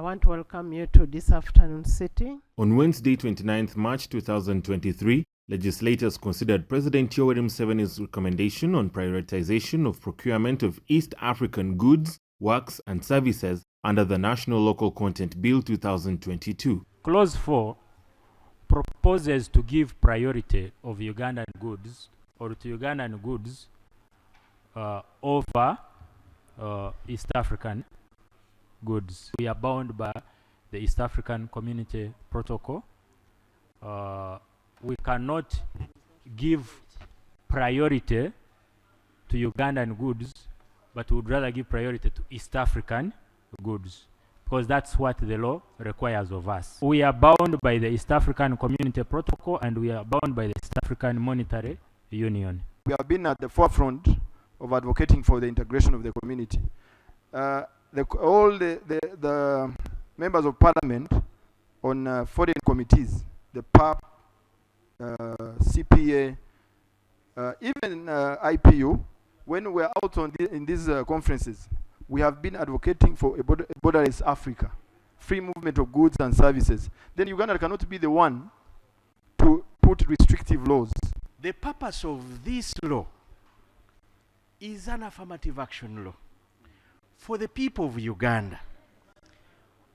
I want to welcome you to this afternoon sitting. On Wednesday, 29th March 2023, legislators considered President Yoweri Museveni's recommendation on prioritization of procurement of East African goods, works and services under the National Local Content Bill 2022. Clause 4 proposes to give priority of Ugandan goods or to Ugandan goods over East African goods. We are bound by the East African Community Protocol. We cannot give priority to Ugandan goods, but we would rather give priority to East African goods, because that's what the law requires of us. We are bound by the East African Community Protocol and we are bound by the East African Monetary Union. We have been at the forefront of advocating for the integration of the community. All the members of parliament on foreign committees, the PAP, CPA, even IPU, when we're out on in these conferences, we have been advocating for a borderless Africa, free movement of goods and services. Then Uganda cannot be the one to put restrictive laws. The purpose of this law is an affirmative action law for the people of Uganda.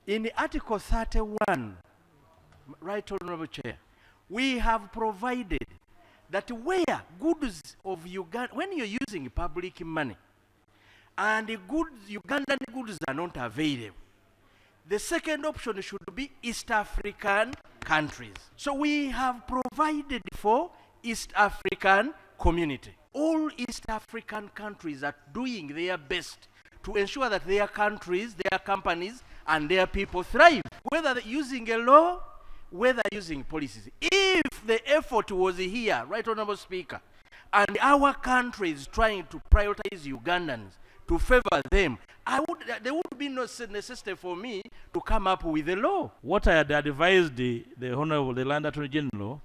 In Article 31, Right Honorable Chair, we have provided that where goods of Uganda, when you're using public money, and the goods, Ugandan goods are not available, the second option should be East African countries. So we have provided for East African community. All East African countries are doing their best to ensure that their countries, their companies, and their people thrive, whether they're using a law, whether using policies. If the effort was here, Right Honorable Speaker, and our country is trying to prioritize Ugandans, to favor them, there would be no necessity for me to come up with a law. What I had advised the Honorable the Land Attorney General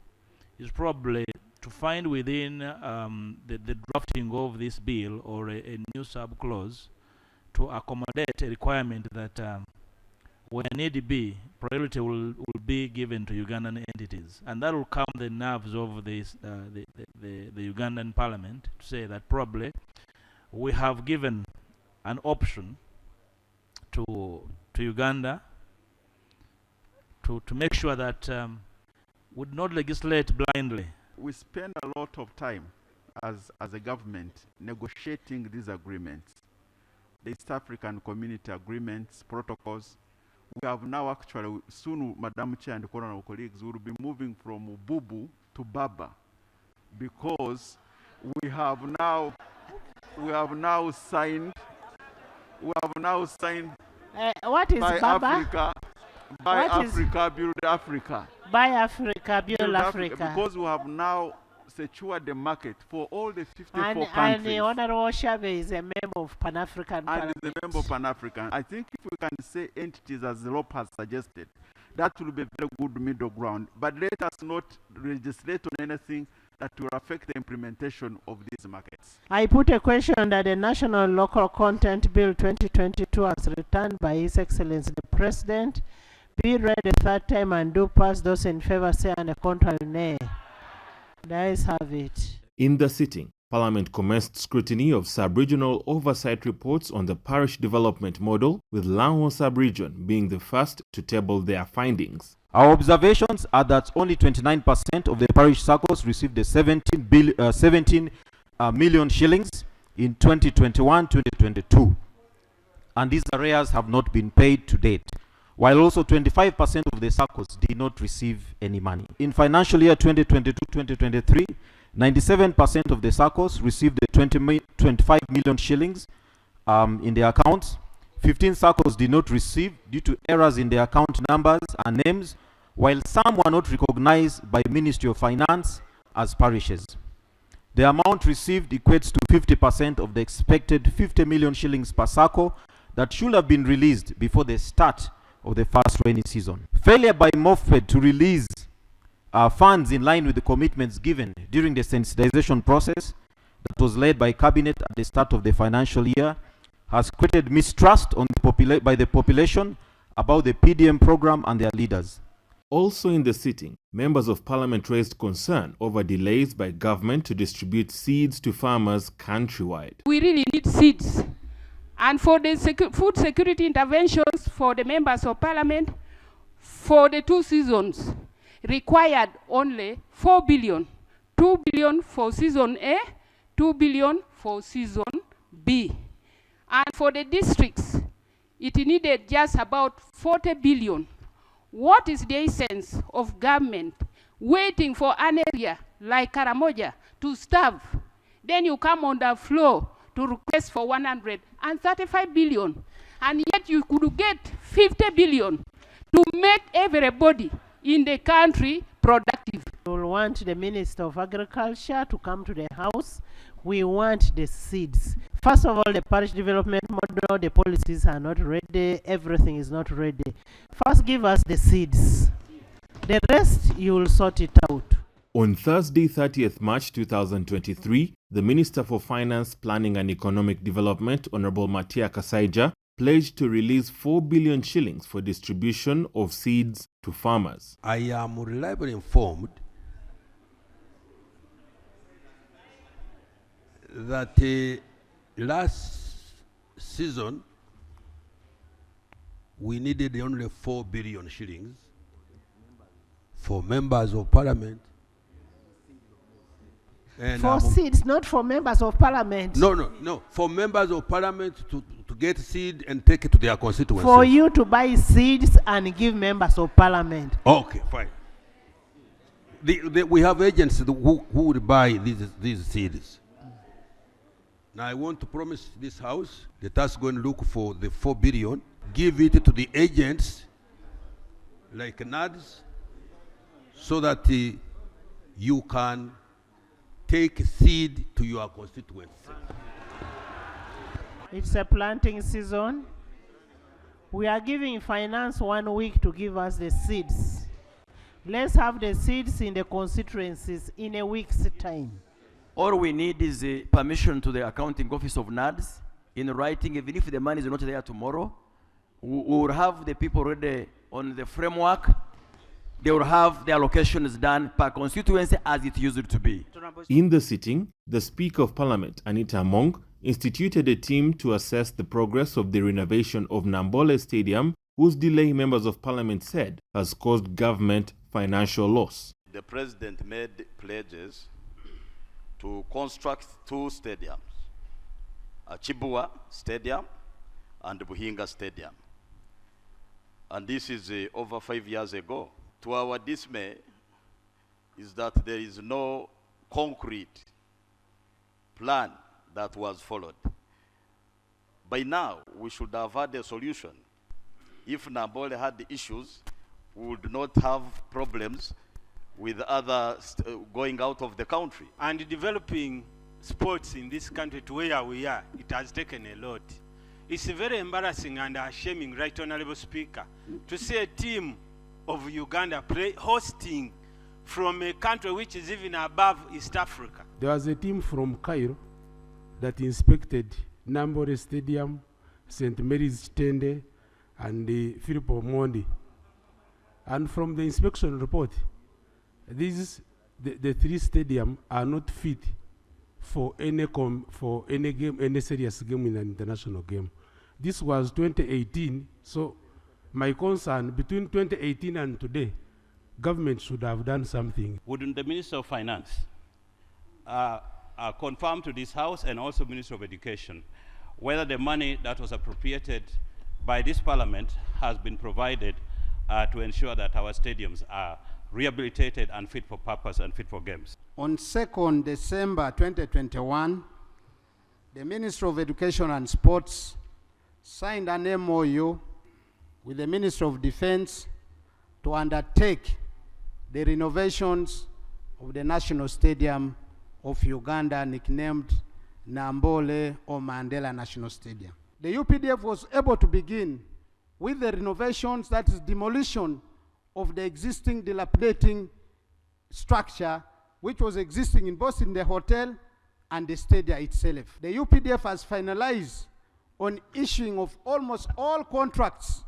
is probably to find within the drafting of this bill or a new sub-clause to accommodate a requirement that where need be, priority will be given to Ugandan entities. And that will calm the nerves of this, the Ugandan parliament to say that probably we have given an option to Uganda to make sure that would not legislate blindly. We spend a lot of time as a government negotiating these agreements, the East African Community Agreements, protocols. We have now actually, soon Madam Chair and Honorable colleagues will be moving from Bubu to Baba, because we have now signed What is by Baba? Africa, by What is- Africa, build Africa. Buy Africa, build Build Africa. Because we have now secured the market for all the 54 And countries. Honorable Shabe is a member of Pan-African And Parliament. is a member of Pan-African. I think if we can say entities as the law has suggested, that will be a very good middle ground. But let us not legislate on anything that will affect the implementation of these markets. I put a question that the National Local Content Bill 2022 as returned by His Excellency the President be read a third time and do pass. Those in favor say and a contrary nay. The ayes have it. In the sitting, Parliament commenced scrutiny of sub-regional oversight reports on the parish development model, with Langho sub-region being the first to table their findings. Our observations are that only 29% of the parish circles received the 17 million shillings in 2021-2022. And these arrears have not been paid to date, while also 25% of the circles did not receive any money. In financial year 2022-2023, 97% of the circles received the 25 million shillings in their accounts. 15 circles did not receive due to errors in their account numbers and names, while some were not recognized by Ministry of Finance as parishes. The amount received equates to 50% of the expected 50 million shillings per circle that should have been released before the start of the first rainy season. Failure by MOFPED to release funds in line with the commitments given during the sensitization process that was led by Cabinet at the start of the financial year has created mistrust on by the population about the PDM program and their leaders. Also in the sitting, members of parliament raised concern over delays by government to distribute seeds to farmers countrywide. We really need seeds. And for the food security interventions for the members of parliament, for the 2 seasons, required only 4 billion. 2 billion for season A, 2 billion for season B. And for the districts, it needed just about 40 billion. What is the essence of government waiting for an area like Karamoja to starve? Then you come on the floor to request for 135 billion. And yet you could get 50 billion to make everybody in the country productive. We want the Minister of Agriculture to come to the House. We want the seeds. First of all, the parish development model, the policies are not ready, everything is not ready. First, give us the seeds. The rest, you will sort it out. On Thursday, 30th March 2023, the Minister for Finance, Planning and Economic Development, Honorable Matia Kasaija, pledged to release 4 billion shillings for distribution of seeds to farmers. I am reliably informed that last season we needed only 4 billion shillings for members of parliament. And for seeds, not for members of parliament. No. For members of parliament to get seed and take it to their constituencies. For you to buy seeds and give members of parliament. Okay, fine. We have agents who would buy these seeds. Now I want to promise this house that us go and look for the 4 billion, give it to the agents like NADS, so that you can take seed to your constituency. It's a planting season. We are giving finance 1 week to give us the seeds. Let's have the seeds in the constituencies in a week's time. All we need is a permission to the accounting office of NADS in writing. Even if the money is not there tomorrow, we will have the people ready on the framework. They will have the allocations done per constituency as it used to be. In the sitting, the Speaker of Parliament, Anita Among, instituted a team to assess the progress of the renovation of Namboole Stadium, whose delay members of Parliament said has caused government financial loss. The President made pledges to construct 2 stadiums, Chibua Stadium and Buhinga Stadium. And this is over 5 years ago. To our dismay is that there is no concrete plan that was followed. By now, we should have had a solution. If Namboole had issues, we would not have problems with others going out of the country. And developing sports in this country to where we are, it has taken a lot. It's very embarrassing and shaming, Right Honorable Speaker, to see a team of Uganda hosting from a country which is even above East Africa. There was a team from Cairo that inspected Namboole Stadium, St. Mary's Tende, and the Philip Omondi. And from the inspection report, the 3 stadiums are not fit for any game, any serious game in an international game. This was 2018, so my concern, between 2018 and today, government should have done something. Wouldn't the Minister of Finance confirm to this House and also Minister of Education whether the money that was appropriated by this Parliament has been provided to ensure that our stadiums are rehabilitated and fit for purpose and fit for games? On 2nd December 2021, the Minister of Education and Sports signed an MOU with the Minister of Defense to undertake the renovations of the National Stadium of Uganda, nicknamed Namboole or Mandela National Stadium. The UPDF was able to begin with the renovations, that is demolition of the existing dilapidating structure which was existing in both in the hotel and the stadium itself. The UPDF has finalized on issuing of almost all contracts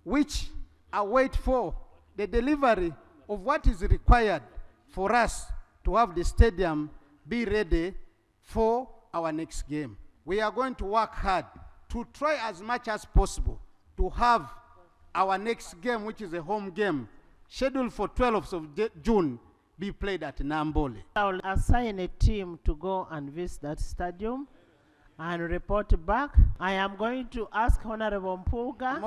which await for the delivery of what is required for us to have the stadium be ready for our next game. We are going to work hard to try as much as possible to have our next game, which is a home game, scheduled for 12th of June, be played at Namboole. I will assign a team to go and visit that stadium and report back. I am going to ask Honorable Mpuga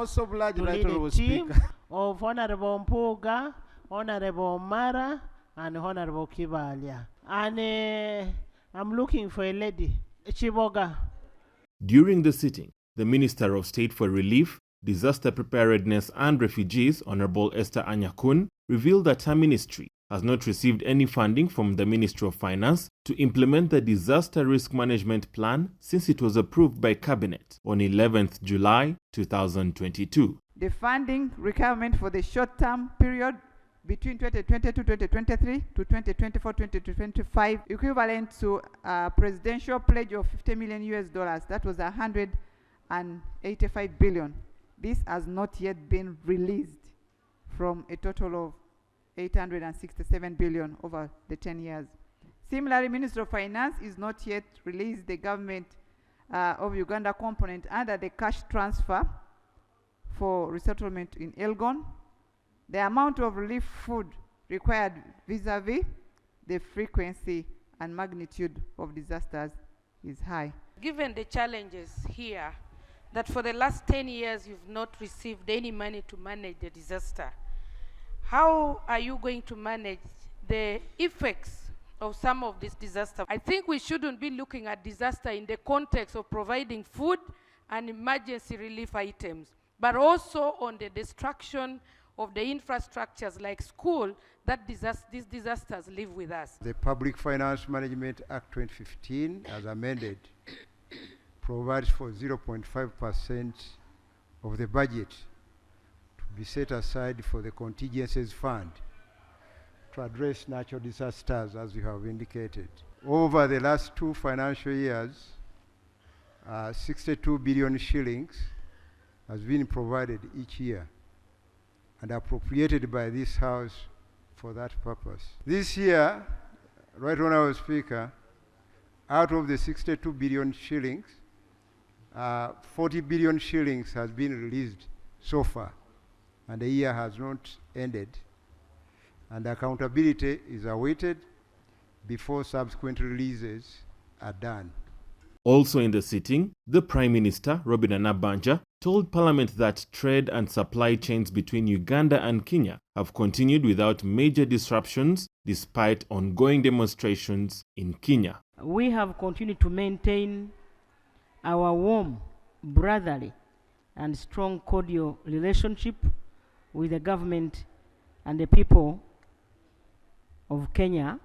to lead a team of Honorable Mpuga, Honorable Mara, and Honorable Kibalia. And I'm looking for a lady, Chiboga. During the sitting, the Minister of State for Relief, Disaster Preparedness and Refugees, Honorable Esther Anyakun, revealed that her ministry has not received any funding from the Ministry of Finance to implement the Disaster Risk Management Plan since it was approved by Cabinet on 11th July 2022. The funding requirement for the short-term period between 2022-2023 to 2024-2025, equivalent to a presidential pledge of $50 million. That was 185 billion. This has not yet been released from a total of 867 billion over the 10 years. Similarly, Minister of Finance is not yet released the government of Uganda component under the cash transfer for resettlement in Elgon. The amount of relief food required vis-a-vis the frequency and magnitude of disasters is high. Given the challenges here, that for the last 10 years you've not received any money to manage the disaster, how are you going to manage the effects of some of this disaster? I think we shouldn't be looking at disaster in the context of providing food and emergency relief items, but also on the destruction of the infrastructures like school that these disasters live with us. The Public Finance Management Act 2015, as amended, provides for 0.5% of the budget to be set aside for the contingencies fund to address natural disasters, as you have indicated. Over the last 2 financial years, 62 billion shillings has been provided each year and appropriated by this House for that purpose. This year, Right Honourable Speaker, out of the 62 billion shillings, 40 billion shillings has been released so far, and the year has not ended, and accountability is awaited before subsequent releases are done. Also in the sitting, the Prime Minister, Robinah Nabbanja, told Parliament that trade and supply chains between Uganda and Kenya have continued without major disruptions despite ongoing demonstrations in Kenya. We have continued to maintain our warm, brotherly, and strong cordial relationship with the government and the people of Kenya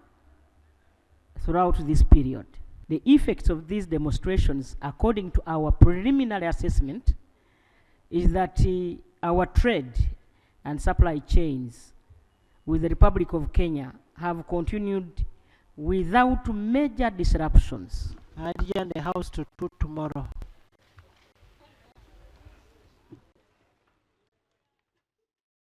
throughout this period. The effects of these demonstrations, according to our preliminary assessment, is that our trade and supply chains with the Republic of Kenya have continued without major disruptions. I adjourn the House to tomorrow.